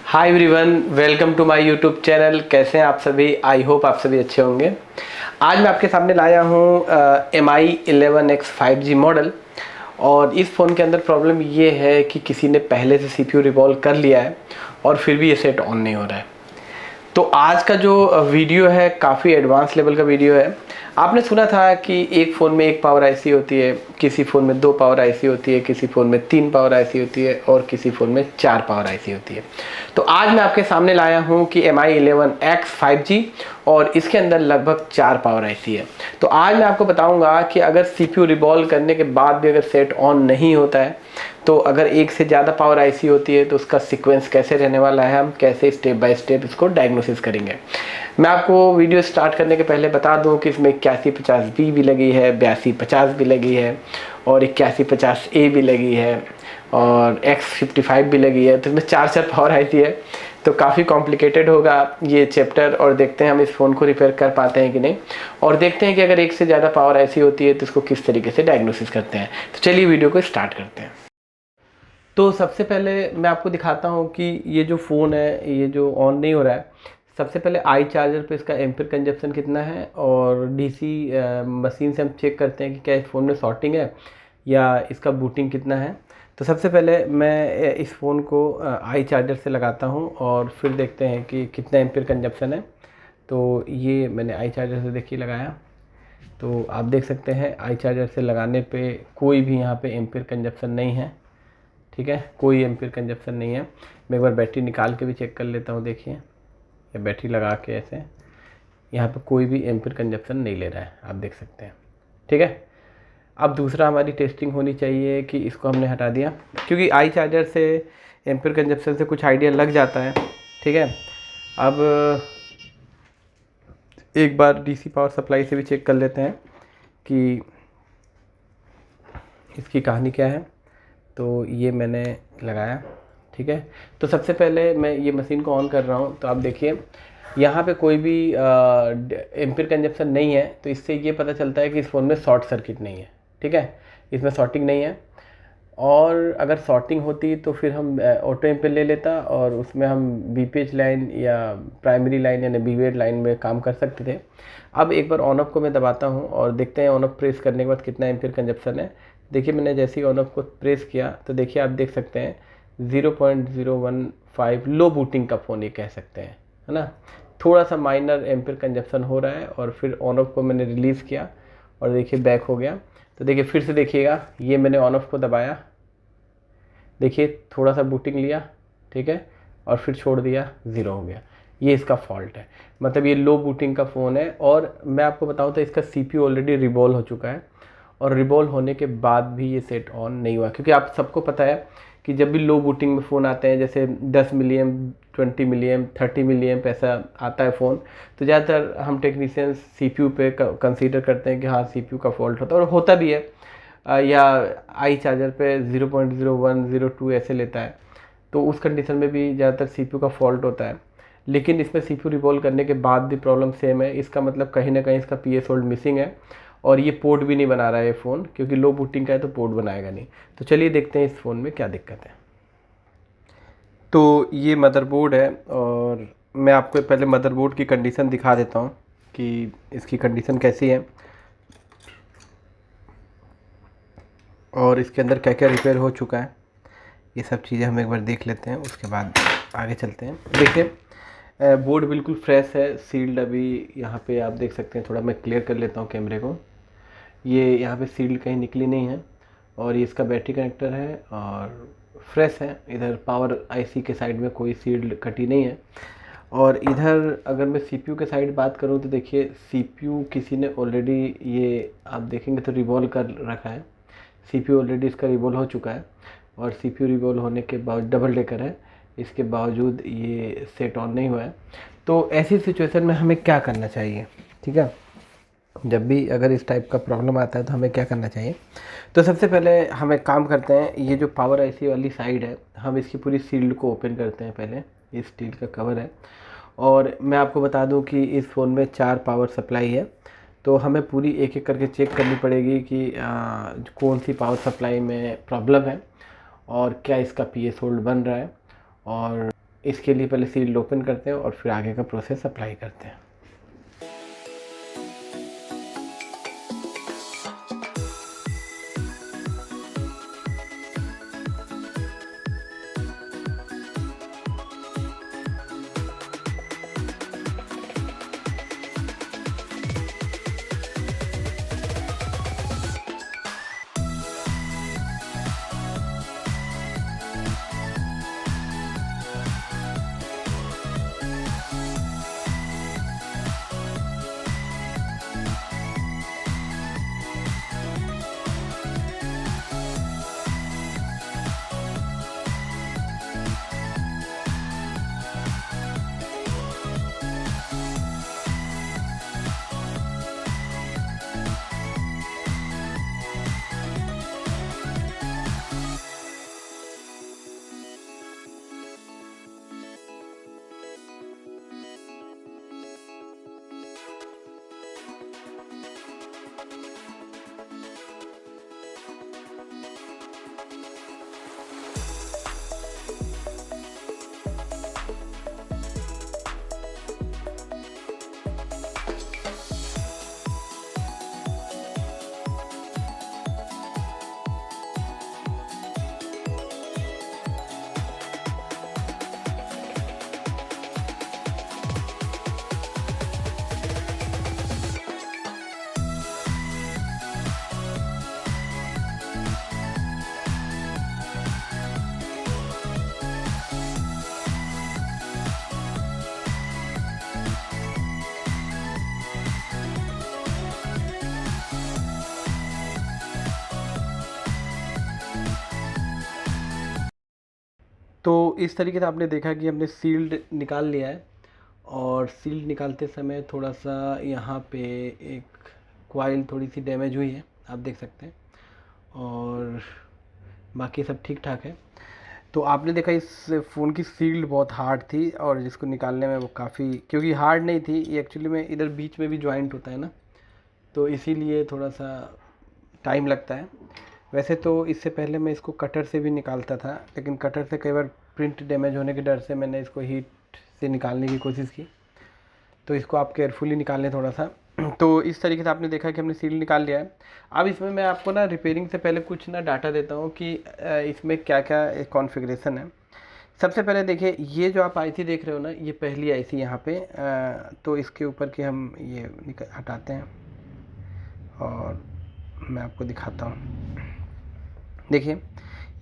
Hi everyone, welcome to my YouTube channel. कैसे हैं आप सभी? आई होप आप सभी अच्छे होंगे। आज मैं आपके सामने लाया हूँ MI11X 5G मॉडल। और इस फ़ोन के अंदर प्रॉब्लम ये है कि किसी ने पहले से CPU रिवॉल्व कर लिया है और फिर भी ये सेट ऑन नहीं हो रहा है। तो आज का जो वीडियो है काफ़ी एडवांस लेवल का वीडियो है। आपने सुना था कि एक फ़ोन में एक पावर आईसी होती है, किसी फ़ोन में 2 पावर आईसी होती है, किसी फ़ोन में 3 पावर आईसी होती है और किसी फ़ोन में 4 पावर आईसी होती है। तो आज मैं आपके सामने लाया हूँ कि MI11X 5G और इसके अंदर लगभग 4 पावर आईसी है। तो आज मैं आपको बताऊँगा कि अगर CPU रिवॉल्व करने के बाद भी अगर सेट ऑन नहीं होता है, तो अगर एक से ज़्यादा पावर आईसी होती है तो उसका सीक्वेंस कैसे रहने वाला है, हम कैसे स्टेप बाय स्टेप इसको डायग्नोसिस करेंगे। मैं आपको वीडियो स्टार्ट करने के पहले बता दूं कि इसमें 8150B भी लगी है, 8250 भी लगी है और 8150A भी लगी है और X55 भी लगी है। तो इसमें 4 पावर आईसी है, तो काफ़ी कॉम्प्लिकेटेड होगा ये चैप्टर। और देखते हैं हम इस फ़ोन को रिपेयर कर पाते हैं कि नहीं, और देखते हैं कि अगर एक से ज़्यादा पावर आईसी होती है तो इसको किस तरीके से डायग्नोसिस करते हैं। तो चलिए वीडियो को स्टार्ट करते हैं। तो सबसे पहले मैं आपको दिखाता हूँ कि ये जो फ़ोन है ये जो ऑन नहीं हो रहा है। सबसे पहले आई चार्जर पे इसका एम्पीयर कंजप्शन कितना है और डीसी मशीन से हम चेक करते हैं कि क्या इस फ़ोन में शॉर्टिंग है या इसका बूटिंग कितना है। तो सबसे पहले मैं इस फ़ोन को आई चार्जर से लगाता हूँ और फिर देखते हैं कि कितना एम्पीयर कंजप्शन है। तो ये मैंने आई चार्जर से देखिए लगाया, तो आप देख सकते हैं आई चार्जर से लगाने पे कोई भी यहाँ पे एम्पीयर कंजप्शन नहीं है। ठीक है, कोई एम्पीयर कंजप्शन नहीं है। मैं एक बार बैटरी निकाल के भी चेक कर लेता हूँ। देखिए, या बैटरी लगा के ऐसे यहाँ पे कोई भी एम्पीयर कंजप्शन नहीं ले रहा है, आप देख सकते हैं। ठीक है, अब दूसरा हमारी टेस्टिंग होनी चाहिए कि इसको हमने हटा दिया, क्योंकि आई चार्जर से एम्पीयर कंजप्शन से कुछ आइडिया लग जाता है। ठीक है, अब एक बार डीसी पावर सप्लाई से भी चेक कर लेते हैं कि इसकी कहानी क्या है। तो ये मैंने लगाया। ठीक है, तो सबसे पहले मैं ये मशीन को ऑन कर रहा हूँ। तो आप देखिए यहाँ पे कोई भी एम्पीयर कंजप्शन नहीं है, तो इससे ये पता चलता है कि इस फ़ोन में शॉर्ट सर्किट नहीं है। ठीक है, इसमें शॉर्टिंग नहीं है, और अगर शॉर्टिंग होती तो फिर हम ऑटो एम्पीयर ले लेता और उसमें हम बीपीएच लाइन या प्राइमरी लाइन यानी बीवेड लाइन में काम कर सकते थे। अब एक बार ऑन ऑफ को मैं दबाता हूँ और देखते हैं ऑन ऑफ प्रेस करने के बाद कितना एम्पीयर कंजप्शन है। देखिए, मैंने जैसे ही ऑन ऑफ को प्रेस किया तो देखिए आप देख सकते हैं 0.015 लो बूटिंग का फ़ोन ये कह सकते हैं, है ना। थोड़ा सा माइनर एम्पीयर कंजप्शन हो रहा है और फिर ऑन ऑफ को मैंने रिलीज़ किया और देखिए बैक हो गया। तो देखिए फिर से देखिएगा, ये मैंने ऑन ऑफ को दबाया, देखिए थोड़ा सा बूटिंग लिया, ठीक है, और फिर छोड़ दिया, ज़ीरो हो गया। ये इसका फॉल्ट है, मतलब ये लो बूटिंग का फ़ोन है। और मैं आपको बताऊं तो इसका CPU ऑलरेडी रिवॉल्व हो चुका है और रिवॉल्व होने के बाद भी ये सेट ऑन नहीं हुआ, क्योंकि आप सबको पता है कि जब भी लो बूटिंग में फ़ोन आते हैं, जैसे 10 मिलियम 20 मिलियम 30 मिलियम ऐसा आता है फ़ोन, तो ज़्यादातर हम टेक्नीशियंस CPU पे कंसीडर करते हैं कि हाँ CPU का फॉल्ट होता है, और होता भी है। या आई चार्जर पे 0.0102 ऐसे लेता है, तो उस कंडीशन में भी ज़्यादातर CPU का फॉल्ट होता है। लेकिन इसमें CPU रिवॉल्व करने के बाद भी प्रॉब्लम सेम है। इसका मतलब कहीं ना कहीं इसका PS होल्ड मिसिंग है और ये पोर्ट भी नहीं बना रहा है ये फ़ोन, क्योंकि लो बूटिंग का है तो पोर्ट बनाएगा नहीं। तो चलिए देखते हैं इस फ़ोन में क्या दिक्कत है। तो ये मदरबोर्ड है और मैं आपको पहले मदरबोर्ड की कंडीशन दिखा देता हूँ कि इसकी कंडीशन कैसी है और इसके अंदर क्या क्या रिपेयर हो चुका है। ये सब चीज़ें हम एक बार देख लेते हैं, उसके बाद आगे चलते हैं। देखिए बोर्ड बिल्कुल फ्रेश है, सील्ड। अभी यहाँ पे आप देख सकते हैं, थोड़ा मैं क्लियर कर लेता हूँ कैमरे को। ये यहाँ पे सील्ड कहीं निकली नहीं है और ये इसका बैटरी कनेक्टर है और फ्रेश है। इधर पावर आईसी के साइड में कोई सील्ड कटी नहीं है। और इधर अगर मैं सीपीयू के साइड बात करूँ तो देखिए सीपीयू किसी ने ऑलरेडी, ये आप देखेंगे तो रिवॉल्व कर रखा है। सीपीयू ऑलरेडी इसका रिवॉल्व हो चुका है और सीपीयू रिवॉल्व होने के बाद डबल डेकर है, इसके बावजूद ये सेट ऑन नहीं हुआ है। तो ऐसी सिचुएशन में हमें क्या करना चाहिए? ठीक है, जब भी अगर इस टाइप का प्रॉब्लम आता है तो हमें क्या करना चाहिए? तो सबसे पहले हम एक काम करते हैं, ये जो पावर आईसी वाली साइड है, हम इसकी पूरी सील्ड को ओपन करते हैं। पहले ये स्टील का कवर है और मैं आपको बता दूं कि इस फ़ोन में 4 पावर सप्लाई है, तो हमें पूरी एक एक करके चेक करनी पड़ेगी कि कौन सी पावर सप्लाई में प्रॉब्लम है और क्या इसका PS होल्ड बन रहा है और इसके लिए पहले सील्ड ओपन करते हैं और फिर आगे का प्रोसेस अप्लाई करते हैं। तो इस तरीके से आपने देखा कि हमने सील्ड निकाल लिया है, और सील्ड निकालते समय थोड़ा सा यहाँ पे एक कॉइल थोड़ी सी डैमेज हुई है, आप देख सकते हैं, और बाकी सब ठीक ठाक है। तो आपने देखा इस फ़ोन की सील्ड बहुत हार्ड थी, और जिसको निकालने में वो काफ़ी, क्योंकि हार्ड नहीं थी ये एक्चुअली में, इधर बीच में भी जॉइंट होता है ना, तो इसीलिए थोड़ा सा टाइम लगता है। वैसे तो इससे पहले मैं इसको कटर से भी निकालता था, लेकिन कटर से कई बार प्रिंट डैमेज होने के डर से मैंने इसको हीट से निकालने की कोशिश की। तो इसको आप केयरफुली निकाल लें थोड़ा सा। तो इस तरीके से आपने देखा कि हमने सील निकाल लिया है। अब इसमें मैं आपको ना रिपेयरिंग से पहले कुछ ना डाटा देता हूँ कि इसमें क्या क्या कॉन्फ़िगरेशन है। सबसे पहले देखिए, ये जो आप आईसी देख रहे हो ना, ये पहली आईसी यहाँ पे, तो इसके ऊपर के हम ये हटाते हैं और मैं आपको दिखाता हूँ। देखिए,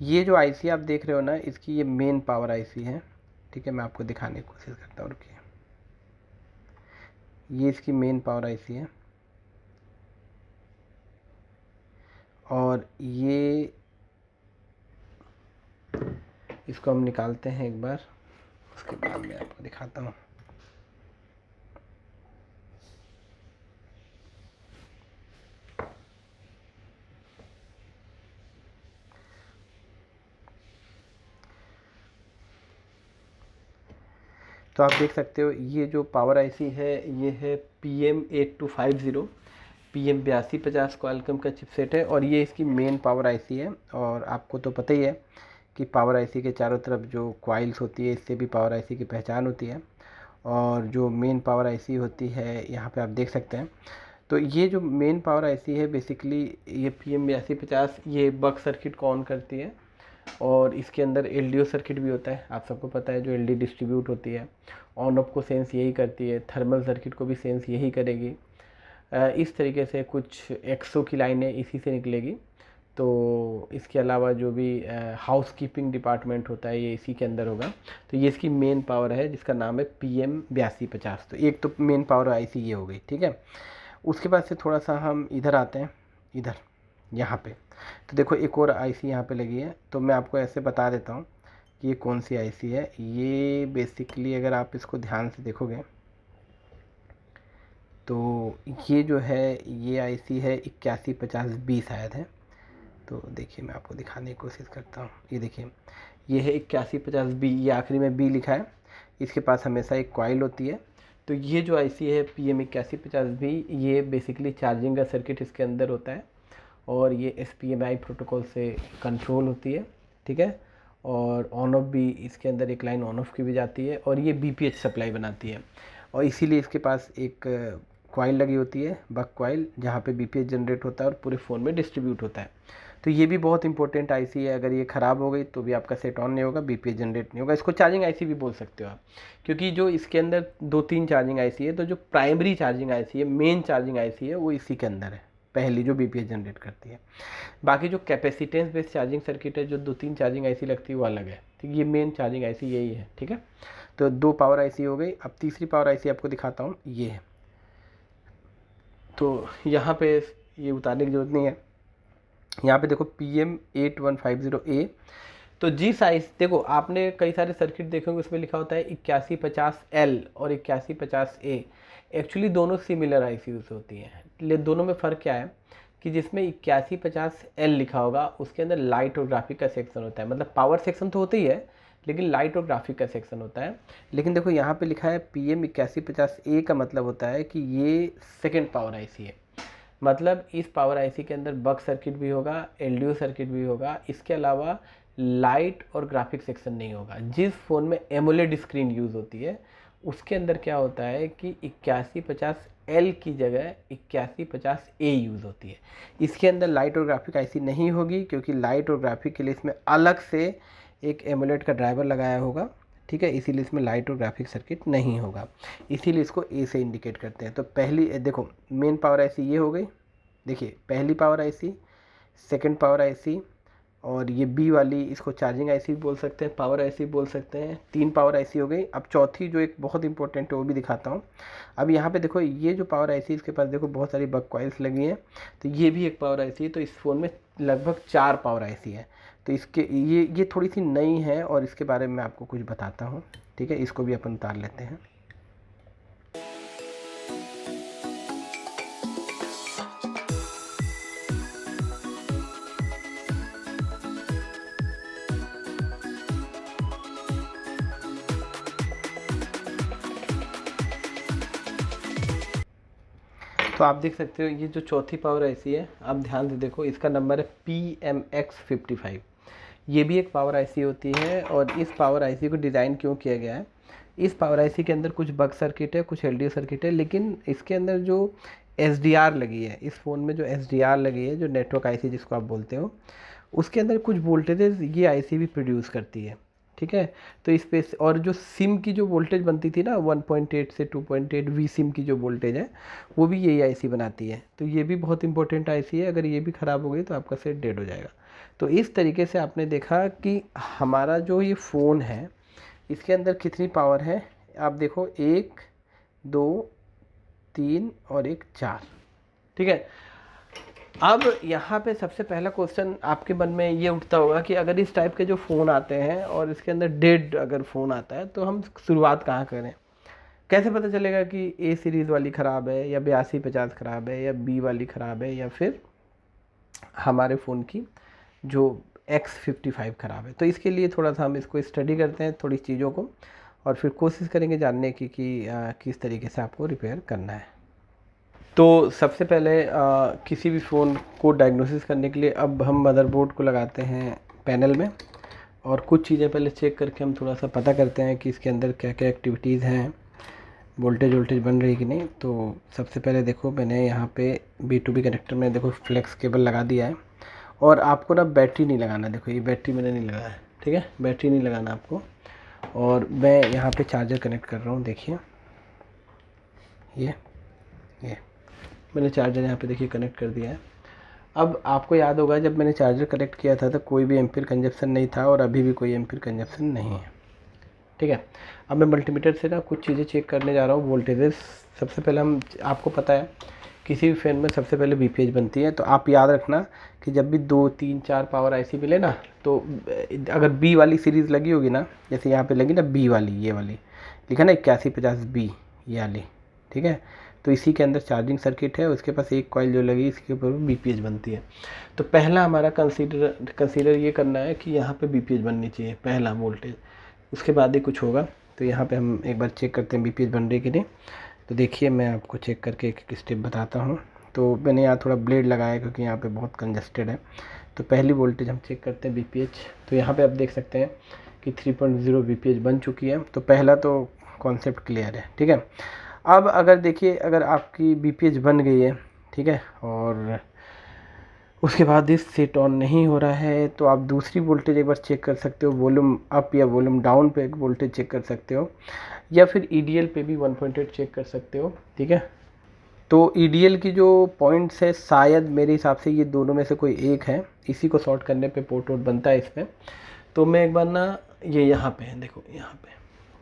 ये जो आईसी आप देख रहे हो ना, इसकी ये मेन पावर आईसी है, ठीक है। मैं आपको दिखाने की कोशिश करता हूँ, रुकिए। ये इसकी मेन पावर आईसी है, और ये इसको हम निकालते हैं एक बार, उसके बाद मैं आपको दिखाता हूँ। तो आप देख सकते हो, ये जो पावर आईसी है ये है PM8250, PM8250 क्वालकॉम का चिपसेट है, और ये इसकी मेन पावर आईसी है। और आपको तो पता ही है कि पावर आईसी के चारों तरफ जो कॉइल्स होती है, इससे भी पावर आईसी की पहचान होती है। और जो मेन पावर आईसी होती है, यहाँ पे आप देख सकते हैं। तो ये जो मेन पावर आईसी है, बेसिकली ये PM8250 ये बक सर्किट को ऑन करती है, और इसके अंदर LDO सर्किट भी होता है, आप सबको पता है, जो LD डिस्ट्रीब्यूट होती है, ऑन ऑफ को सेंस यही करती है, थर्मल सर्किट को भी सेंस यही करेगी। इस तरीके से कुछ एक्सो की लाइनें इसी से निकलेगी। तो इसके अलावा जो भी हाउस कीपिंग डिपार्टमेंट होता है, ये इसी के अंदर होगा। तो ये इसकी मेन पावर है, जिसका नाम है PM8250। तो एक तो मेन पावर आईसी ये हो गई, ठीक है। उसके बाद से थोड़ा सा हम इधर आते हैं, इधर यहाँ पे। तो देखो, एक और आईसी यहाँ पे लगी है। तो मैं आपको ऐसे बता देता हूँ कि ये कौन सी आईसी है। ये बेसिकली अगर आप इसको ध्यान से देखोगे तो ये जो है, ये आईसी है 8150B शायद है। तो देखिए, मैं आपको दिखाने की कोशिश करता हूँ। ये देखिए, ये है 8150B, ये आखिरी में B लिखा है। इसके पास हमेशा एक कॉइल होती है। तो ये जो आईसी है PM8150B, ये बेसिकली चार्जिंग का सर्किट इसके अंदर होता है, और ये SPMI प्रोटोकॉल से कंट्रोल होती है, ठीक है। और ऑन ऑफ भी इसके अंदर एक लाइन ऑन ऑफ की भी जाती है, और ये BPH सप्लाई बनाती है, और इसीलिए इसके पास एक कॉइल लगी होती है, बक कॉइल, जहाँ पे BPH जनरेट होता है और पूरे फ़ोन में डिस्ट्रीब्यूट होता है। तो ये भी बहुत इंपॉर्टेंट IC है, अगर ये ख़राब हो गई तो भी आपका सेट ऑन नहीं होगा, BPH जनरेट नहीं होगा। इसको चार्जिंग IC भी बोल सकते हो आप, क्योंकि जो इसके अंदर 2-3 चार्जिंग IC है, तो जो प्राइमरी चार्जिंग IC है, मेन चार्जिंग IC है, वो इसी के अंदर है, पहली जो BPH जनरेट करती है। बाकी जो कैपेसिटेंस बेस्ड चार्जिंग सर्किट है, जो 2-3 चार्जिंग IC लगती है, वो अलग है, ठीक है। ये मेन चार्जिंग IC यही है, ठीक है। तो 2 पावर IC हो गई। अब तीसरी पावर IC आपको दिखाता हूँ, ये है। तो यहाँ पे ये उतारने की ज़रूरत नहीं है। यहाँ पे देखो PM8150A। तो जी साइज देखो, आपने कई सारे सर्किट देखे होंगे, उसमें लिखा होता है 8150L और 8150A। एक्चुअली दोनों सिमिलर ICs होती हैं, लेकिन दोनों में फ़र्क क्या है कि जिसमें 8150L लिखा होगा उसके अंदर लाइट और ग्राफिक का सेक्शन होता है, मतलब पावर सेक्शन तो होता ही है, लेकिन लाइट और ग्राफिक का सेक्शन होता है। लेकिन देखो यहाँ पे लिखा है PM8150A का मतलब होता है कि ये सेकेंड पावर IC है, मतलब इस पावर IC के अंदर बक सर्किट भी होगा, LDO सर्किट भी होगा, इसके अलावा लाइट और ग्राफिक सेक्शन नहीं होगा। जिस फ़ोन में एमोलेड स्क्रीन यूज़ होती है उसके अंदर क्या होता है कि 8150L की जगह 8150A यूज़ होती है। इसके अंदर लाइट और ग्राफिक IC नहीं होगी, क्योंकि लाइट और ग्राफिक के लिए इसमें अलग से एक एमोलेड का ड्राइवर लगाया होगा, ठीक है, इसीलिए इसमें लाइट और ग्राफिक सर्किट नहीं होगा, इसीलिए इसको A से इंडिकेट करते हैं। तो पहली देखो मेन पावर IC ये हो गई, देखिए पहली power IC, second power IC, और ये B वाली, इसको चार्जिंग IC भी बोल सकते हैं, पावर IC भी बोल सकते हैं। 3 पावर IC हो गई। अब चौथी जो एक बहुत इंपॉर्टेंट है वो भी दिखाता हूँ। अब यहाँ पे देखो ये जो पावर IC, इसके पास देखो बहुत सारी बक कॉइल्स लगी हैं, तो ये भी एक पावर IC है। तो इस फ़ोन में लगभग 4 पावर IC है। तो इसके ये थोड़ी सी नई है और इसके बारे में मैं आपको कुछ बताता हूँ, ठीक है। इसको भी अपन उतार लेते हैं। तो आप देख सकते हो ये जो चौथी पावर IC है, आप ध्यान से देखो, इसका नंबर है PMX55। ये भी एक पावर IC होती है, और इस पावर IC को डिज़ाइन क्यों किया गया है, इस पावर IC के अंदर कुछ बक सर्किट है, कुछ LDO सर्किट है, लेकिन इसके अंदर जो SDR लगी है, इस फ़ोन में जो SDR लगी है, जो नेटवर्क IC जिसको आप बोलते हो, उसके अंदर कुछ वोल्टेजेस ये IC भी प्रोड्यूस करती है, ठीक है। तो इस पे और जो सिम की जो वोल्टेज बनती थी ना 1.8 से 2.8 V सिम की जो वोल्टेज है, वो भी यही IC बनाती है। तो ये भी बहुत इंपॉर्टेंट IC है, अगर ये भी ख़राब हो गई तो आपका सेट डेड हो जाएगा। तो इस तरीके से आपने देखा कि हमारा जो ये फ़ोन है इसके अंदर कितनी पावर है। आप देखो 1 2 3 और 1 4, ठीक है। अब यहाँ पे सबसे पहला क्वेश्चन आपके मन में ये उठता होगा कि अगर इस टाइप के जो फ़ोन आते हैं और इसके अंदर डेड अगर फ़ोन आता है तो हम शुरुआत कहाँ करें, कैसे पता चलेगा कि A सीरीज़ वाली ख़राब है या 8250 ख़राब है या B वाली ख़राब है या फिर हमारे फ़ोन की जो X55 ख़राब है। तो इसके लिए थोड़ा सा हम इसको स्टडी करते हैं, थोड़ी चीज़ों को, और फिर कोशिश करेंगे जानने की कि किस तरीके से आपको रिपेयर करना है। तो सबसे पहले किसी भी फ़ोन को डायग्नोसिस करने के लिए अब हम मदरबोर्ड को लगाते हैं पैनल में, और कुछ चीज़ें पहले चेक करके हम थोड़ा सा पता करते हैं कि इसके अंदर क्या क्या एक्टिविटीज़ हैं, वोल्टेज बन रही कि नहीं। तो सबसे पहले देखो मैंने यहाँ पे B2B कनेक्टर में देखो फ्लेक्स केबल लगा दिया है, और आपको ना बैटरी नहीं लगाना। देखो ये बैटरी मैंने नहीं लगाया है, ठीक है, बैटरी नहीं लगाना आपको। और मैं यहाँ पे चार्जर कनेक्ट कर रहा हूँ, देखिए ये मैंने चार्जर यहाँ पे देखिए कनेक्ट कर दिया है। अब आपको याद होगा जब मैंने चार्जर कनेक्ट किया था तो कोई भी एम्पीयर कंजप्शन नहीं था, और अभी भी कोई एम्पीयर कंजप्शन नहीं है, ठीक है। अब मैं मल्टीमीटर से ना कुछ चीज़ें चेक करने जा रहा हूँ, वोल्टेजेस। सबसे पहले हम, आपको पता है किसी भी फैन में सबसे पहले BPH बनती है, तो आप याद रखना कि जब भी 2 3 4 पावर IC मिले ना, तो अगर B वाली सीरीज़ लगी होगी ना, जैसे यहाँ पे लगी ना B वाली, ये वाली लिखा ना 8150B ये वाली, ठीक है, तो इसी के अंदर चार्जिंग सर्किट है, उसके पास एक कॉइल जो लगी इसके ऊपर BPH बनती है। तो पहला हमारा कंसीडर ये करना है कि यहाँ पे BPH बननी चाहिए, पहला वोल्टेज, उसके बाद ही कुछ होगा। तो यहाँ पे हम एक बार चेक करते हैं BPH बन रही कि नहीं। तो देखिए मैं आपको चेक करके एक स्टेप बताता हूँ। तो मैंने यहाँ थोड़ा ब्लेड लगाया क्योंकि यहाँ पे बहुत कंजस्टेड है। तो पहली वोल्टेज हम चेक करते हैं BPH। तो यहाँ पे आप देख सकते हैं कि 3.0 BPH बन चुकी है। तो पहला तो कॉन्सेप्ट क्लियर है, ठीक है। अब अगर देखिए, अगर आपकी BPH बन गई है, ठीक है, और उसके बाद इस सेट ऑन नहीं हो रहा है, तो आप दूसरी वोल्टेज एक बार चेक कर सकते हो, वॉल्यूम अप या वॉल्यूम डाउन पे एक वोल्टेज चेक कर सकते हो, या फिर EDL पे भी 1.8 चेक कर सकते हो, ठीक है। तो EDL की जो पॉइंट्स है, शायद मेरे हिसाब से ये दोनों में से कोई एक है, इसी को सॉर्ट करने पे पोर्ट वोट बनता है इसमें। तो मैं एक बार ना, ये यहाँ पे है, देखो यहाँ पे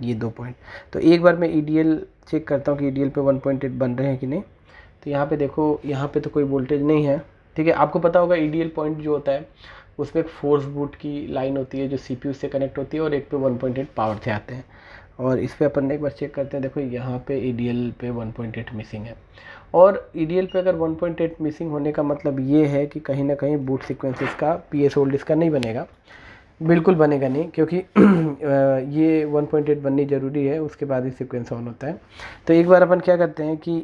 ये 2 पॉइंट, तो एक बार मैं EDL चेक करता हूँ कि EDL पे 1.8 बन रहे हैं कि नहीं। तो यहाँ पे देखो, यहाँ पे तो कोई वोल्टेज नहीं है, ठीक है। आपको पता होगा EDL पॉइंट जो होता है उसमें एक फोर्स बूट की लाइन होती है जो CPU से कनेक्ट होती है, और एक पे 1.8 पावर से आते हैं। और इस पर अपन एक बार चेक करते हैं, देखो यहाँ पे EDL पे 1.8 मिसिंग है। और EDL पे अगर 1.8 मिसिंग होने का मतलब ये है कि कहीं ना कहीं बूट सीक्वेंसेस का PS होल्ड इसका नहीं बनेगा, बिल्कुल बनेगा नहीं, क्योंकि ये 1.8 बननी ज़रूरी है, उसके बाद ही सीक्वेंस ऑन होता है। तो एक बार अपन क्या करते हैं कि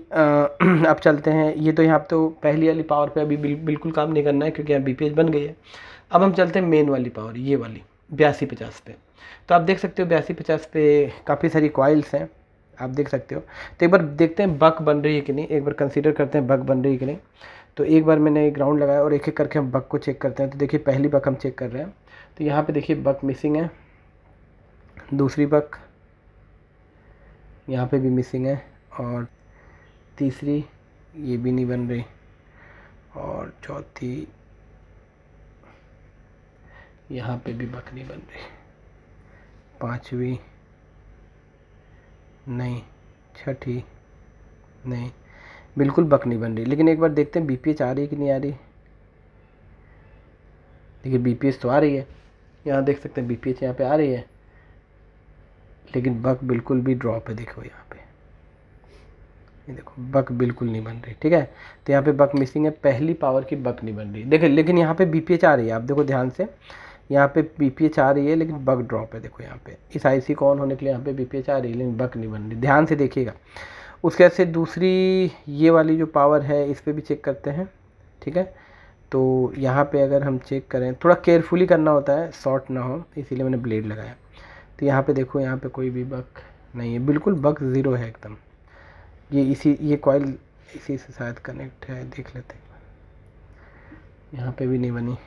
अब चलते हैं, ये तो यहाँ तो पहली वाली पावर पे अभी बिल्कुल काम नहीं करना है क्योंकि यहाँ BPH बन गई है। अब हम चलते हैं मेन वाली पावर, ये वाली 8250 पे। तो आप देख सकते हो 8250 पे काफ़ी सारी कॉइल्स हैं, आप देख सकते हो। तो एक बार देखते हैं बक बन रही है कि नहीं, एक बार कंसीडर करते हैं बक बन रही है कि नहीं। तो एक बार मैंने ग्राउंड लगाया और एक एक करके हम बक को चेक करते हैं। तो देखिए पहली बक हम चेक कर रहे हैं, तो यहाँ पे देखिए बक मिसिंग है, दूसरी बक यहाँ पे भी मिसिंग है, और तीसरी ये भी नहीं बन रही, और चौथी यहाँ पे भी बक नहीं बन रही, पांचवी नहीं, छठी नहीं, बिल्कुल बक नहीं बन रही। लेकिन एक बार देखते हैं BPH आ रही है कि नहीं आ रही। देखिए BPH तो आ रही है, यहाँ देख सकते हैं BPH यहाँ पे आ रही है, लेकिन बक बिल्कुल भी ड्रॉप है। देखो यहाँ पे, ये देखो बक बिल्कुल नहीं बन रही, ठीक है। तो यहाँ पे बक मिसिंग है, पहली पावर की बक नहीं बन रही। देखिए लेकिन यहाँ पे BPH आ रही है, आप देखो ध्यान से, यहाँ पे BPH आ रही है लेकिन बक ड्रॉप है। देखो यहाँ पे इस IC को ऑन होने के लिए यहाँ पे BPH आ रही है लेकिन बक नहीं बन रही, ध्यान से देखिएगा। उसके बाद से दूसरी ये वाली जो पावर है इस पर भी चेक करते हैं, ठीक है। तो यहाँ पे अगर हम चेक करें, थोड़ा केयरफुली करना होता है, शॉर्ट ना हो, इसीलिए मैंने ब्लेड लगाया। तो यहाँ पे देखो, यहाँ पे कोई भी बक नहीं है, बिल्कुल बक ज़ीरो है एकदम। ये कॉइल इसी से शायद कनेक्ट है, देख लेते हैं। यहाँ पे भी नहीं बनी,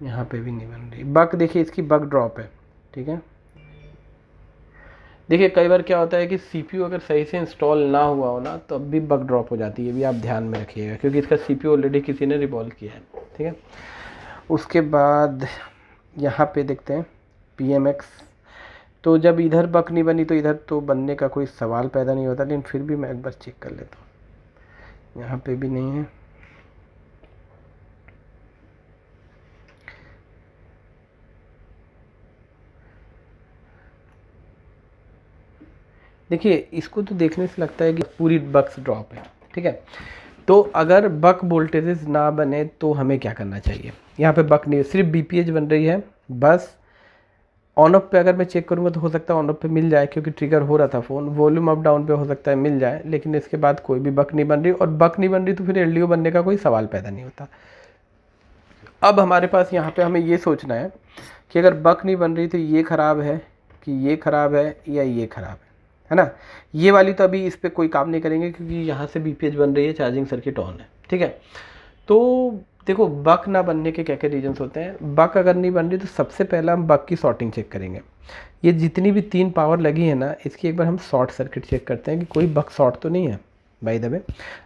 यहाँ पे भी नहीं बन रही बक। देखिए इसकी बक ड्रॉप है, ठीक है। देखिए कई बार क्या होता है कि CPU अगर सही से इंस्टॉल ना हुआ हो ना, तो अब भी बग ड्रॉप हो जाती है, ये भी आप ध्यान में रखिएगा, क्योंकि इसका CPU ऑलरेडी किसी ने रिवॉल्व किया है, ठीक है। उसके बाद यहाँ पे देखते हैं PMX। तो जब इधर बक नहीं बनी तो इधर तो बनने का कोई सवाल पैदा नहीं होता, लेकिन फिर भी मैं एक बार चेक कर लेता हूँ। यहाँ पे भी नहीं है, देखिए इसको तो देखने से लगता है कि पूरी बक्स ड्रॉप है, ठीक है। तो अगर बक वोल्टेजेस ना बने तो हमें क्या करना चाहिए। यहाँ पे बक नहीं, सिर्फ BPH बन रही है बस। ऑन ऑफ पे अगर मैं चेक करूँगा तो हो सकता है ऑन ऑफ पे मिल जाए, क्योंकि ट्रिगर हो रहा था फ़ोन। वॉल्यूम अप डाउन पे हो सकता है मिल जाए, लेकिन इसके बाद कोई भी बक नहीं बन रही, और बक नहीं बन रही तो फिर LDO बनने का कोई सवाल पैदा नहीं होता। अब हमारे पास यहाँ पे हमें ये सोचना है कि अगर बक नहीं बन रही तो ये ख़राब है कि ये ख़राब है या ये ख़राब है ना। ये वाली तो अभी इस पर कोई काम नहीं करेंगे क्योंकि यहाँ से BPH बन रही है, चार्जिंग सर्किट ऑन है, ठीक है। तो देखो बक ना बनने के क्या क्या रीजंस होते हैं। बक अगर नहीं बन रही तो सबसे पहला हम बक की शॉर्टिंग चेक करेंगे। ये जितनी भी 3 पावर लगी है ना, इसकी एक बार हम शॉर्ट सर्किट चेक करते हैं कि कोई बक शॉर्ट तो नहीं है। बाय द वे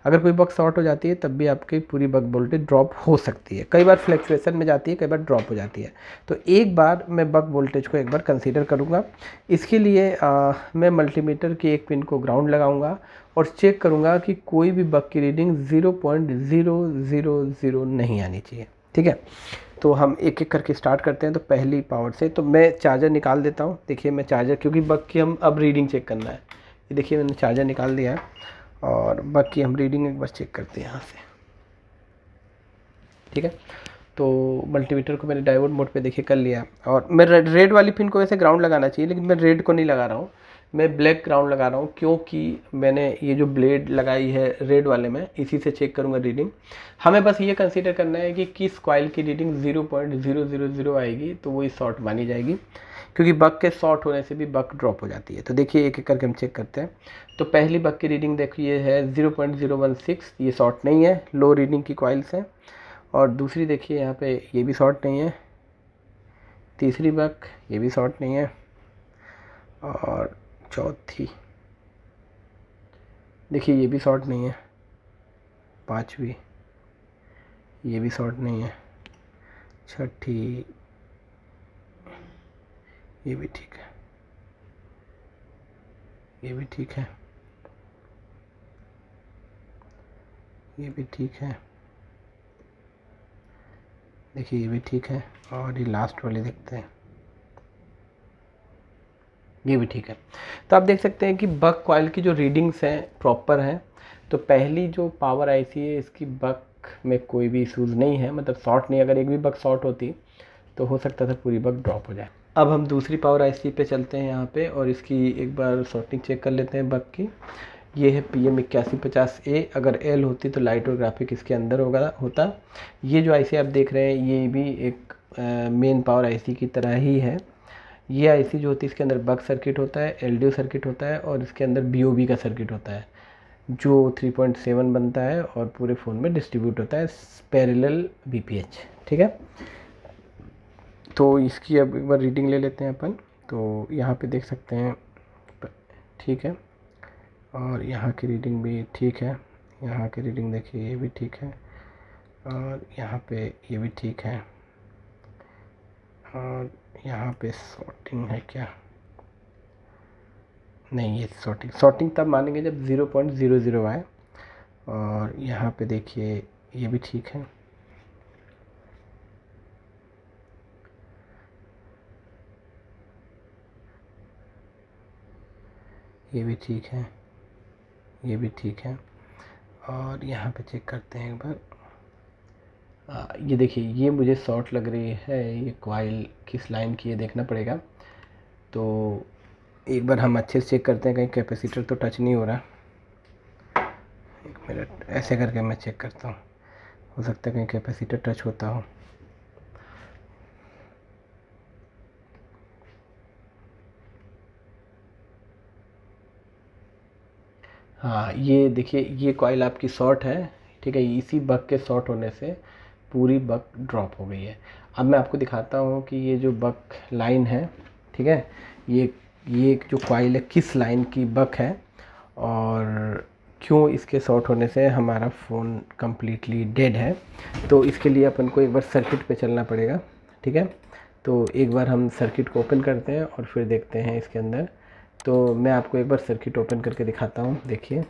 अगर कोई बक शॉर्ट हो जाती है तब भी आपकी पूरी बक वोल्टेज ड्रॉप हो सकती है, कई बार फ्लक्चुएशन में जाती है, कई बार ड्रॉप हो जाती है। तो एक बार मैं बक वोल्टेज को एक बार कंसीडर करूँगा। इसके लिए मैं मल्टीमीटर की एक पिन को ग्राउंड लगाऊंगा और चेक करूंगा कि कोई भी बक की रीडिंग 0.000 नहीं आनी चाहिए, ठीक है। तो हम एक एक करके स्टार्ट करते हैं। तो पहली पावर से तो मैं चार्जर निकाल देता हूँ। देखिए मैं चार्जर, क्योंकि बक की हम अब रीडिंग चेक करना है। ये देखिए मैंने चार्जर निकाल दिया है और बक की हम रीडिंग एक बार चेक करते हैं यहाँ से, ठीक है। तो मल्टीमीटर को मैंने डायोड मोड पे देखिए कर लिया, और मैं रेड वाली पिन को वैसे ग्राउंड लगाना चाहिए, लेकिन मैं रेड को नहीं लगा रहा हूँ मैं ब्लैक ग्राउंड लगा रहा हूँ क्योंकि मैंने ये जो ब्लेड लगाई है रेड वाले में, इसी से चेक करूँगा रीडिंग। हमें बस ये कंसीडर करना है कि किस कॉइल की रीडिंग 0.000 आएगी तो वो शॉर्ट मानी जाएगी, क्योंकि बक के शॉर्ट होने से भी बक ड्रॉप हो जाती है। तो देखिए एक एक करके हम चेक करते हैं। तो पहली बक की रीडिंग देखिए है 0.016, ये शॉर्ट नहीं है, लो रीडिंग की कॉइल्स हैं। और दूसरी देखिए यहाँ पे ये भी शॉर्ट नहीं है। तीसरी बक ये भी शॉर्ट नहीं है। और चौथी देखिए ये भी शॉर्ट नहीं है। पांचवी ये भी शॉर्ट नहीं है। छठी ये भी ठीक है, ये भी ठीक है, ये भी ठीक है, देखिए ये भी ठीक है। और ये लास्ट वाली देखते हैं, ये भी ठीक है। तो आप देख सकते हैं कि बक कॉइल की जो रीडिंग्स हैं प्रॉपर हैं। तो पहली जो पावर आईसी है इसकी बक में कोई भी इशूज़ नहीं है, मतलब शॉर्ट नहीं। अगर एक भी बक शॉर्ट होती तो हो सकता था पूरी बक ड्रॉप हो जाए। अब हम दूसरी पावर आईसी पे चलते हैं यहाँ पे, और इसकी एक बार शॉर्टिंग चेक कर लेते हैं बक की। ये है PM8150A। अगर L होती तो लाइट और ग्राफिक इसके अंदर होता। ये जो आईसी आप देख रहे हैं ये भी एक मेन पावर आईसी की तरह ही है। ये आईसी जो होती है इसके अंदर बक सर्किट होता है, LDO सर्किट होता है, और इसके अंदर BOB का सर्किट होता है जो 3.7 बनता है और पूरे फ़ोन में डिस्ट्रीब्यूट होता है पैरेलल VPH। ठीक है, तो इसकी अब एक बार रीडिंग ले लेते हैं अपन। तो यहाँ पे देख सकते हैं ठीक है, और यहाँ की रीडिंग भी ठीक है। यहाँ की रीडिंग देखिए ये भी ठीक है, और यहाँ पे ये भी ठीक है। और यहाँ पे शॉर्टिंग है क्या? नहीं, ये शॉर्टिंग तब मानेंगे जब 0.00 आए। और यहाँ पे देखिए ये भी ठीक है, ये भी ठीक है, ये भी ठीक है। और यहाँ पे चेक करते हैं एक बार। ये देखिए ये मुझे शॉर्ट लग रही है, ये कॉइल किस लाइन की है देखना पड़ेगा। तो एक बार हम अच्छे से चेक करते हैं कहीं कैपेसिटर तो टच नहीं हो रहा। एक मिनट, ऐसे करके मैं चेक करता हूँ, हो सकता है कहीं कैपेसिटर टच होता हो। हाँ, ये देखिए ये कॉइल आपकी शॉर्ट है। ठीक है, इसी बक के शॉर्ट होने से पूरी बक ड्रॉप हो गई है। अब मैं आपको दिखाता हूँ कि ये जो बक लाइन है, ठीक है, ये जो कॉइल है किस लाइन की बक है और क्यों इसके शॉर्ट होने से हमारा फ़ोन कम्प्लीटली डेड है। तो इसके लिए अपन को एक बार सर्किट पे चलना पड़ेगा। ठीक है, तो एक बार हम सर्किट को ओपन करते हैं और फिर देखते हैं इसके अंदर। तो मैं आपको एक बार सर्किट ओपन करके दिखाता हूँ, देखिए।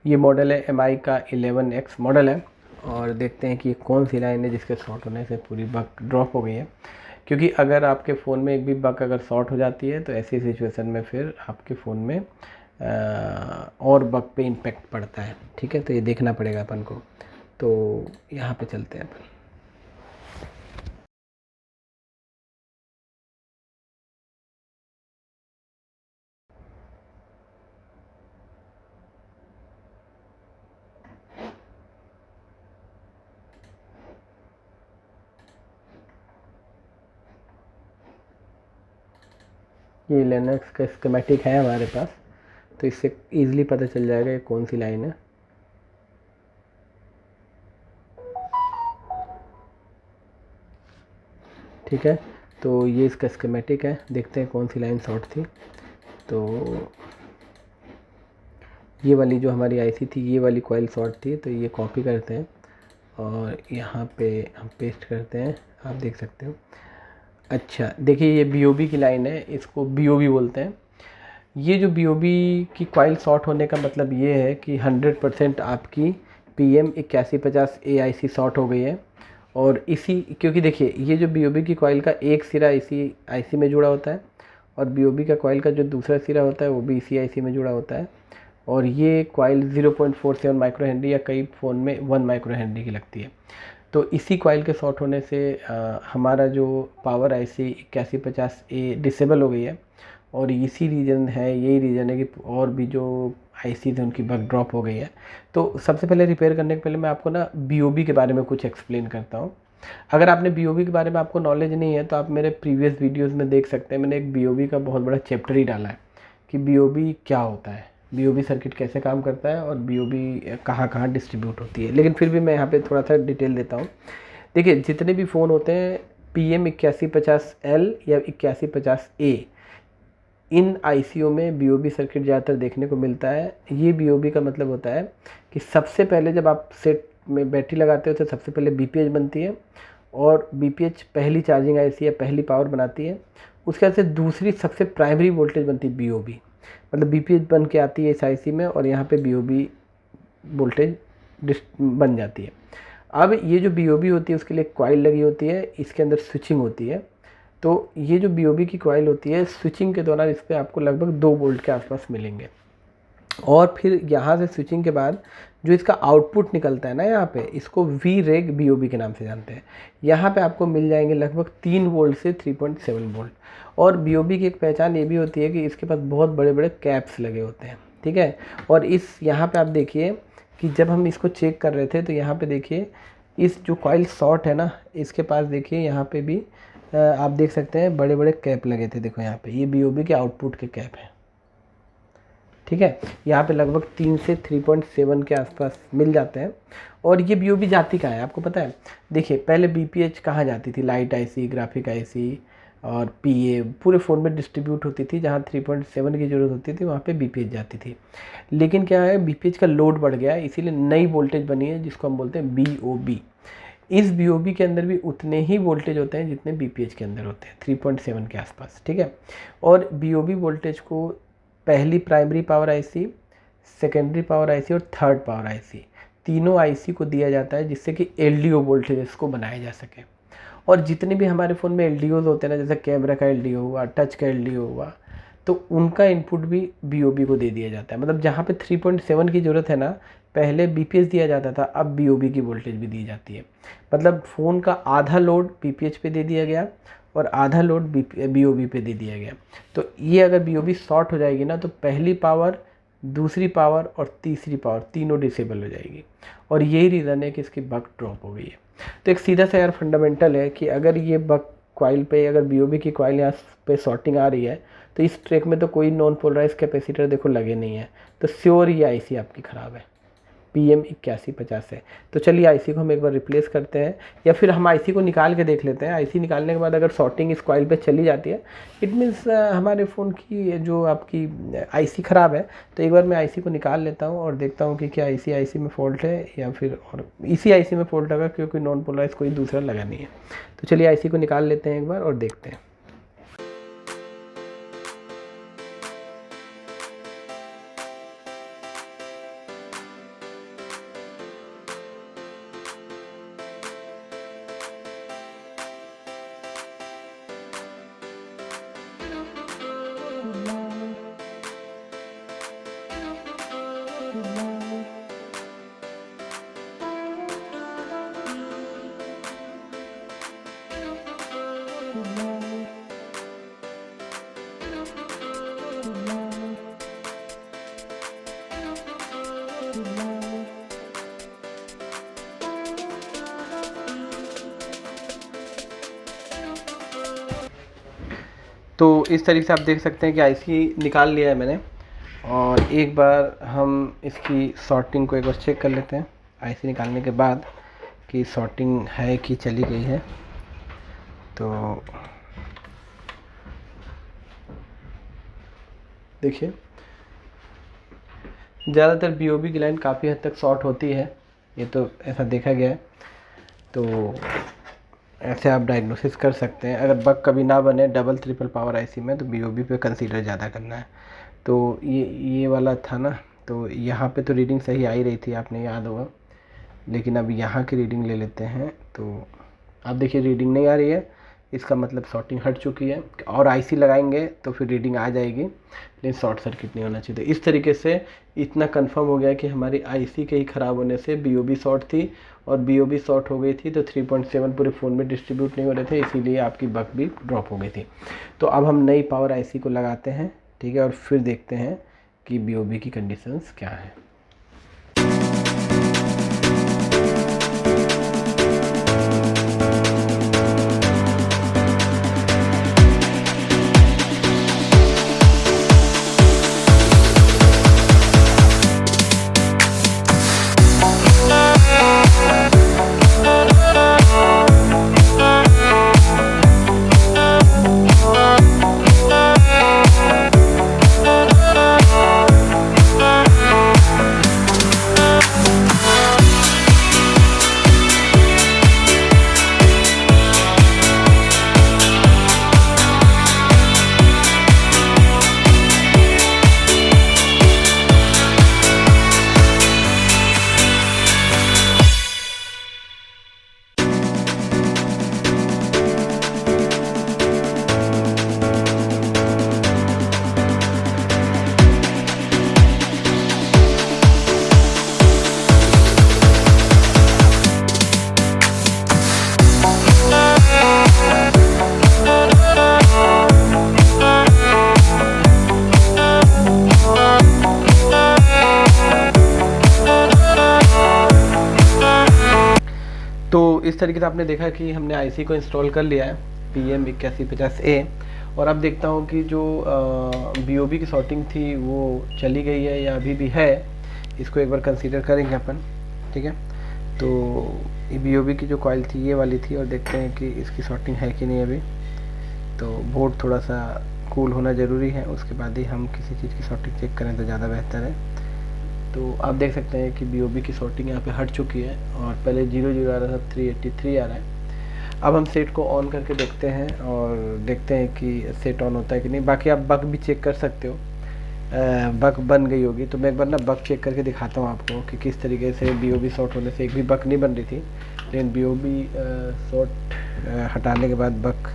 ये मॉडल है MI का 11X मॉडल है, और देखते हैं कि ये कौन सी लाइन है जिसके शॉर्ट होने से पूरी बक ड्रॉप हो गई है। क्योंकि अगर आपके फ़ोन में एक भी बक अगर शॉर्ट हो जाती है तो ऐसी सिचुएशन में फिर आपके फ़ोन में और बक पे इम्पेक्ट पड़ता है। ठीक है, तो ये देखना पड़ेगा अपन को। तो यहाँ पे चलते हैं अपन। ये लिनक्स का स्कीमेटिक है हमारे पास, तो इससे ईज़िली पता चल जाएगा ये कौन सी लाइन है। ठीक है, तो ये इसका स्कीमेटिक है, देखते हैं कौन सी लाइन शॉर्ट थी। तो ये वाली जो हमारी आईसी थी, ये वाली कॉइल शॉर्ट थी, तो ये कॉपी करते हैं और यहाँ पे हम पेस्ट करते हैं, आप देख सकते हो। अच्छा, देखिए ये BOB की लाइन है, इसको BOB बोलते हैं। ये जो BOB की कॉइल शॉर्ट होने का मतलब ये है कि 100% आपकी PM8150A आईसी शॉर्ट हो गई है। और इसी क्योंकि देखिए ये जो BOB की कॉइल का एक सिरा इसी आईसी में जुड़ा होता है, और BOB का कॉइल का जो दूसरा सिरा होता है वो भी इसी आईसी में जुड़ा होता है। और ये कॉइल 0.47 माइक्रो हेनरी या कई फ़ोन में 1 माइक्रो हेनरी की लगती है। तो इसी कॉइल के शॉर्ट होने से हमारा जो पावर आईसी 8150A डिसेबल हो गई है और इसी रीज़न है, यही रीज़न है कि और भी जो आईसीज हैं उनकी बग ड्रॉप हो गई है। तो सबसे पहले रिपेयर करने के पहले मैं आपको ना बीओबी के बारे में कुछ एक्सप्लेन करता हूँ। अगर आपने बीओबी के बारे में आपको नॉलेज नहीं है तो आप मेरे प्रीवियस वीडियोज़ में देख सकते हैं, मैंने एक बीओबी का बहुत बड़ा चैप्टर ही डाला है कि बीओबी क्या होता है, बीओबी सर्किट कैसे काम करता है और बीओबी कहाँ कहाँ डिस्ट्रीब्यूट होती है। लेकिन फिर भी मैं यहाँ पे थोड़ा सा डिटेल देता हूँ। देखिए, जितने भी फ़ोन होते हैं PM8150L या 8150A, इन आईसीओ में बीओबी सर्किट ज़्यादातर देखने को मिलता है। ये बीओबी का मतलब होता है कि सबसे पहले जब आप सेट में बैटरी लगाते हो तो सबसे पहले बीपीएच बनती है और बीपीएच पहली चार्जिंग आईसी या पहली पावर बनाती है। उसके बाद से दूसरी सबसे प्राइमरी वोल्टेज बनती है बीओबी, मतलब बीपीएच बन के आती है इस आईसी में और यहाँ पे बीओबी वोल्टेज बन जाती है। अब ये जो बीओबी होती है उसके लिए कॉइल लगी होती है, इसके अंदर स्विचिंग होती है। तो ये जो बीओबी की कॉइल होती है, स्विचिंग के दौरान इस पर आपको लगभग 2 वोल्ट के आसपास मिलेंगे और फिर यहाँ से स्विचिंग के बाद जो इसका आउटपुट निकलता है ना, यहाँ पे इसको वी रेग बीओबी के नाम से जानते हैं। यहाँ पे आपको मिल जाएंगे लगभग 3 वोल्ट से 3.7 वोल्ट। और बीओबी की एक पहचान ये भी होती है कि इसके पास बहुत बड़े बड़े कैप्स लगे होते हैं, ठीक है। और इस यहाँ पे आप देखिए कि जब हम इसको चेक कर रहे थे तो यहाँ पे देखिए इस जो कॉइल शॉर्ट है ना, इसके पास देखिए यहाँ पे भी आप देख सकते हैं बड़े बड़े कैप लगे थे। देखो यहाँ पे ये बीओबी के आउटपुट के कैप हैं, ठीक है। यहाँ पे लगभग 3 से 3.7 के आसपास मिल जाते हैं। और ये बीओबी जाती कहाँ है आपको पता है? देखिए, पहले बीपीएच कहाँ जाती थी? लाइट आईसी, ग्राफिक आईसी और पीए पूरे फ़ोन में डिस्ट्रीब्यूट होती थी। जहाँ 3.7 की ज़रूरत होती थी वहाँ पे बीपीएच जाती थी। लेकिन क्या है, बीपीएच का लोड बढ़ गया है, इसीलिए नई वोल्टेज बनी है जिसको हम बोलते हैं बीओबी। इस बीओबी के अंदर भी उतने ही वोल्टेज होते हैं जितने बीपीएच के अंदर होते हैं, 3.7 के आसपास, ठीक है। और बीओबी वोल्टेज को पहली primary power IC, secondary power IC और थर्ड पावर आईसी, तीनों आईसी को दिया जाता है जिससे कि एलडीओ वोल्टेज इसको बनाया जा सके। और जितने भी हमारे फ़ोन में एलडीओज होते हैं ना, जैसे कैमरा का एलडीओ हुआ, टच का एलडीओ हुआ, तो उनका इनपुट भी बीओबी को दे दिया जाता है। मतलब जहाँ पे 3.7 की ज़रूरत है ना, पहले बीपीएच दिया जाता था, अब बीओबी की वोल्टेज भी दी जाती है। मतलब फ़ोन का आधा लोड बीपीएच पे दे दिया गया और आधा लोड बीओबी पे दे दिया गया। तो ये अगर बीओबी शॉर्ट हो जाएगी ना तो पहली पावर, दूसरी पावर और तीसरी पावर तीनों डिसेबल हो जाएगी। और यही रीज़न है कि इसकी बग ड्रॉप हो गई है। तो एक सीधा सा यार फंडामेंटल है कि अगर ये बग कॉइल पे, अगर बीओबी की कॉइल यहाँ पे शॉर्टिंग आ रही है तो इस ट्रैक में तो कोई नॉन पोलराइज कैपेसिटर देखो लगे नहीं है, तो श्योर ये आईसी आपकी ख़राब है, PM8150 है। तो चलिए आईसी को हम एक बार रिप्लेस करते हैं या फिर हम आईसी को निकाल के देख लेते हैं। आईसी निकालने के बाद अगर शॉर्टिंग इस कॉइल पे चली जाती है, इट मीन्स हमारे फ़ोन की जो आपकी आईसी ख़राब है। तो एक बार मैं आईसी को निकाल लेता हूँ और देखता हूँ कि क्या आईसी में फ़ॉल्ट है या फिर और इसी आईसी में फ़ॉल्ट होगा, क्योंकि नॉन पोलराइज कोई दूसरा लगा नहीं है। तो चलिए आईसी को निकाल लेते हैं एक बार और देखते हैं। तो इस तरीके से आप देख सकते हैं कि आईसी निकाल लिया है मैंने। और एक बार हम इसकी सॉर्टिंग को एक बार चेक कर लेते हैं आईसी निकालने के बाद कि सॉर्टिंग है कि चली गई है। तो देखिए, ज़्यादातर बीओबी की लाइन काफ़ी हद तक शॉर्ट होती है, ये तो ऐसा देखा गया है। तो ऐसे आप डायग्नोसिस कर सकते हैं। अगर बग कभी ना बने डबल ट्रिपल पावर आईसी में तो बीओबी पे कंसीडर ज़्यादा करना है। तो ये वाला था ना, तो यहाँ पे तो रीडिंग सही आ ही रही थी, आपने याद होगा। लेकिन अब यहाँ की रीडिंग ले लेते हैं। तो आप देखिए रीडिंग नहीं आ रही है, इसका मतलब शॉर्टिंग हट चुकी है, और आईसी लगाएंगे तो फिर रीडिंग आ जाएगी, लेकिन शॉर्ट सर्किट नहीं होना चाहिए। तो इस तरीके से इतना कंफर्म हो गया कि हमारी आईसी के ही ख़राब होने से बीओबी शॉर्ट थी, और बीओबी शॉर्ट हो गई थी तो 3.7 पूरे फ़ोन में डिस्ट्रीब्यूट नहीं हो रहे थे, इसीलिए आपकी बक भी ड्रॉप हो गई थी। तो अब हम नई पावर आईसी को लगाते हैं, ठीक है, और फिर देखते हैं कि बीओबी की कंडीशंस क्या है। तो इस तरीके से आपने देखा कि हमने आईसी को इंस्टॉल कर लिया है PM8150A, और अब देखता हूँ कि जो बीओबी की शॉर्टिंग थी वो चली गई है या अभी भी है, इसको एक बार कंसीडर करेंगे अपन, ठीक है। तो ये बीओबी की जो कॉइल थी ये वाली थी, और देखते हैं कि इसकी शॉर्टिंग है कि नहीं अभी। तो बोर्ड थोड़ा सा कूल होना ज़रूरी है, उसके बाद ही हम किसी चीज़ की शॉर्टिंग चेक करें तो ज़्यादा बेहतर है। तो आप देख सकते हैं कि बीओबी की शॉर्टिंग यहाँ पे हट चुकी है, और पहले 00 आ रहा था, 383 आ रहा है। अब हम सेट को ऑन करके देखते हैं और देखते हैं कि सेट ऑन होता है कि नहीं। बाकी आप बग भी चेक कर सकते हो, बग बन गई होगी। तो मैं एक बार ना बग चेक करके दिखाता हूँ आपको कि किस तरीके से बीओबी शॉर्ट होने से एक भी बग नहीं बन रही थी, लेकिन बीओबी शॉर्ट हटाने के बाद बग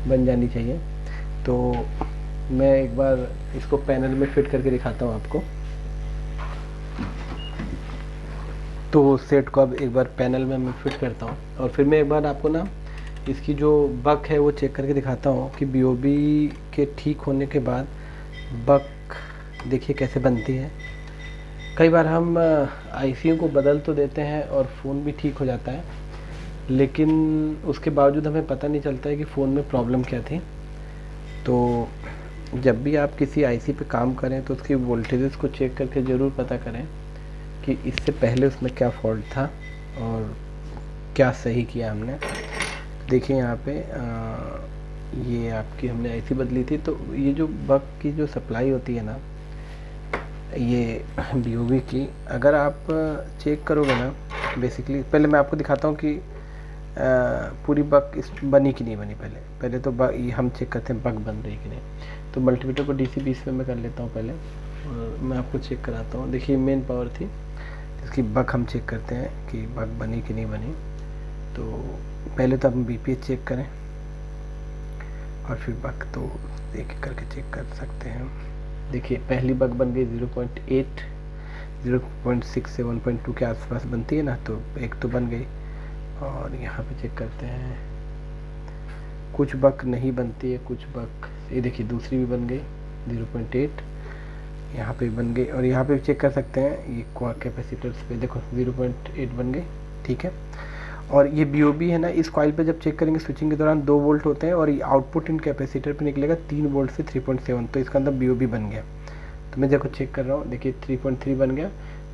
बन जानी चाहिए। तो मैं एक बार इसको पैनल में फिट करके दिखाता हूँ आपको। तो सेट को अब एक बार पैनल में मैं फिट करता हूँ, और फिर मैं एक बार आपको ना इसकी जो बग है वो चेक करके दिखाता हूँ कि बीओबी के ठीक होने के बाद बग देखिए कैसे बनती है। कई बार हम आईसी को बदल तो देते हैं और फ़ोन भी ठीक हो जाता है, लेकिन उसके बावजूद हमें पता नहीं चलता है कि फ़ोन में प्रॉब्लम क्या थी। तो जब भी आप किसी आईसी पे काम करें तो उसकी वोल्टेजेस को चेक करके ज़रूर पता करें कि इससे पहले उसमें क्या फॉल्ट था और क्या सही किया हमने। देखिए यहाँ पे ये आपकी हमने आईसी बदली थी, तो ये जो बग की जो सप्लाई होती है ना, ये बीओबी की, अगर आप चेक करोगे ना, बेसिकली पहले मैं आपको दिखाता हूँ कि पूरी बग इस बनी कि नहीं बनी। पहले तो ये हम चेक करते हैं बग बन रही कि नहीं। तो मल्टीमीटर को DC 20 में मैं कर लेता हूँ पहले, और मैं आपको चेक कराता हूँ। देखिए मेन पावर थी, इसकी बग हम चेक करते हैं कि बग बनी कि नहीं बनी। तो पहले तो हम BPH चेक करें और फिर बग तो एक एक करके चेक कर सकते हैं। देखिए पहली बग बन गई 0.8, 0.6 से 1.2 के आसपास बनती है ना, तो एक तो बन गई। और यहाँ पे चेक करते हैं, कुछ बग नहीं बनती है, कुछ बग, ये देखिए दूसरी भी बन गई 0.8, यहाँ पे बन गई। और यहाँ पे चेक कर सकते हैं ये कैपेसिटर्स पे, देखो 0.8 बन गई, ठीक है। और ये बीओबी है ना, इस कॉइल पे जब चेक करेंगे स्विचिंग के दौरान 2 वोल्ट होते हैं, और ये आउटपुट इन कैपेसिटर पे निकलेगा 3 वोल्ट से 3.7, तो इसका अंदर बीओबी बन गया। तो मैं देखो चेक कर रहा हूँ, देखिए 3.3 बन गया,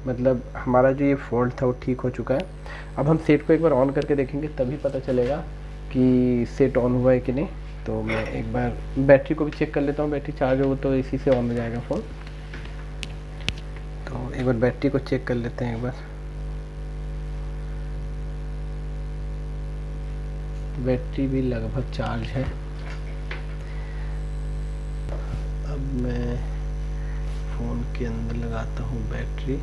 मतलब हमारा जो ये फॉल्ट था वो ठीक हो चुका है। अब हम सेट को एक बार ऑन करके देखेंगे, तभी पता चलेगा कि सेट ऑन हुआ है कि नहीं। तो मैं एक बार बैटरी को भी चेक कर लेता हूँ, बैटरी चार्ज हो तो इसी से ऑन हो जाएगा फ़ोन। तो एक बार बैटरी को चेक कर लेते हैं एक बार। बैटरी भी लगभग चार्ज है। अब मैं फ़ोन के अंदर लगाता हूँ बैटरी,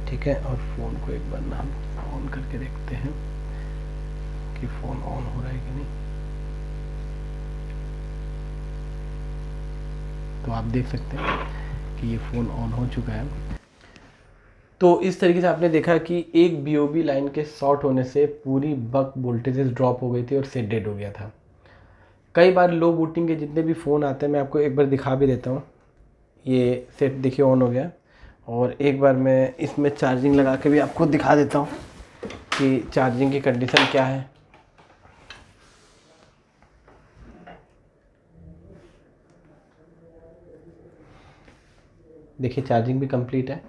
ठीक है, और फ़ोन को एक बार ना हम ऑन करके देखते हैं कि फ़ोन ऑन हो रहा है कि नहीं। तो आप देख सकते हैं कि ये फ़ोन ऑन हो चुका है। तो इस तरीके से आपने देखा कि एक BOB लाइन के शॉर्ट होने से पूरी बक वोल्टेजेस ड्रॉप हो गई थी और सेट डेड हो गया था। कई बार लो बूटिंग के जितने भी फ़ोन आते हैं, मैं आपको एक बार दिखा भी देता हूँ। ये सेट देखिए ऑन हो गया, और एक बार मैं इसमें चार्जिंग लगा के भी आपको दिखा देता हूँ कि चार्जिंग की कंडीशन क्या है। देखिए चार्जिंग भी कंप्लीट है।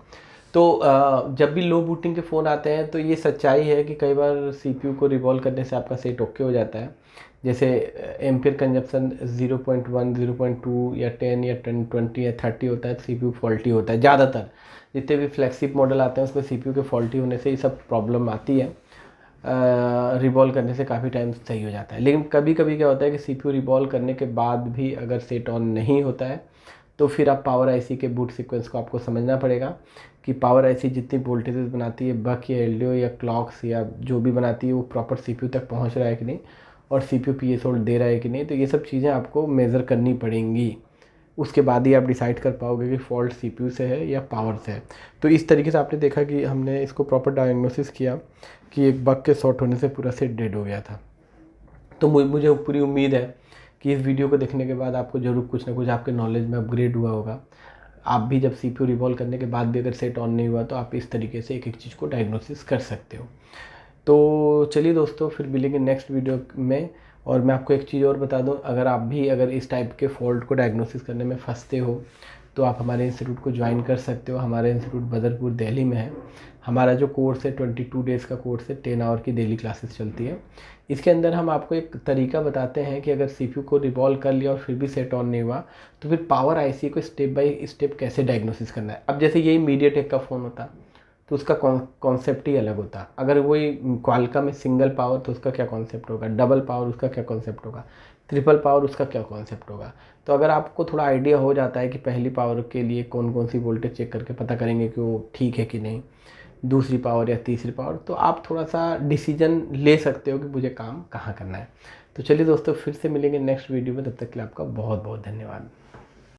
तो जब भी लो बूटिंग के फ़ोन आते हैं तो ये सच्चाई है कि कई बार CPU को रिवॉल्व करने से आपका सेट ओके हो जाता है। जैसे एम्पियर कंजप्शन 0.1, 0.2 या 10 या 20 या 30 होता है, CPU फॉल्टी होता है। ज़्यादातर जितने भी फ्लैगशिप मॉडल आते हैं उसमें CPU के फॉल्टी होने से ये सब प्रॉब्लम आती है। रिवॉल्व करने से काफ़ी टाइम सही हो जाता है, लेकिन कभी कभी क्या होता है कि CPU रिवॉल्व करने के बाद भी अगर सेट ऑन नहीं होता है तो फिर आप पावर IC के बूट सीक्वेंस को आपको समझना पड़ेगा कि पावर IC जितनी वोल्टेजेस बनाती है, बक या LDO या क्लॉक्स या जो भी बनाती है, वो प्रॉपर CPU तक पहुंच रहा है कि नहीं, और CPU PS होल्ड दे रहा है कि नहीं। तो ये सब चीज़ें आपको मेज़र करनी पड़ेंगी, उसके बाद ही आप डिसाइड कर पाओगे कि फॉल्ट CPU से है या पावर से है। तो इस तरीके से आपने देखा कि हमने इसको प्रॉपर डायग्नोसिस किया कि एक बग के शॉर्ट होने से पूरा सेट डेड हो गया था। तो मुझे पूरी उम्मीद है कि इस वीडियो को देखने के बाद आपको ज़रूर कुछ ना कुछ आपके नॉलेज में अपग्रेड हुआ होगा। आप भी जब CPU रिवॉल्व करने के बाद भी अगर सेट ऑन नहीं हुआ तो आप इस तरीके से एक एक चीज़ को डायग्नोसिस कर सकते हो। तो चलिए दोस्तों, फिर मिलेंगे नेक्स्ट वीडियो में। और मैं आपको एक चीज़ और बता दूं, अगर इस टाइप के फॉल्ट को डायग्नोसिस करने में फंसते हो तो आप हमारे इंस्टीट्यूट को ज्वाइन कर सकते हो। हमारा इंस्टीट्यूट बदरपुर दिल्ली में है। हमारा जो कोर्स है 22 डेज़ का कोर्स है, 10 आवर की डेली क्लासेस चलती है। इसके अंदर हम आपको एक तरीका बताते हैं कि अगर CPU को रिवॉल्व कर लिया और फिर भी सेट ऑन नहीं हुआ तो फिर पावर IC को स्टेप बाय स्टेप कैसे डायग्नोसिस करना है। अब जैसे यही मीडियाटेक का फ़ोन होता तो उसका कॉन्सेप्ट ही अलग होता। अगर वही क्वालकॉम में सिंगल पावर तो उसका क्या कॉन्सेप्ट होगा, डबल पावर उसका क्या कॉन्सेप्ट होगा, ट्रिपल पावर उसका क्या कॉन्सेप्ट होगा। तो अगर आपको थोड़ा आइडिया हो जाता है कि पहली पावर के लिए कौन कौन सी वोल्टेज चेक करके पता करेंगे कि वो ठीक है कि नहीं, दूसरी पावर या तीसरी पावर, तो आप थोड़ा सा डिसीजन ले सकते हो कि मुझे काम कहाँ करना है। तो चलिए दोस्तों, फिर से मिलेंगे नेक्स्ट वीडियो में। तब तक के लिए आपका बहुत बहुत धन्यवाद।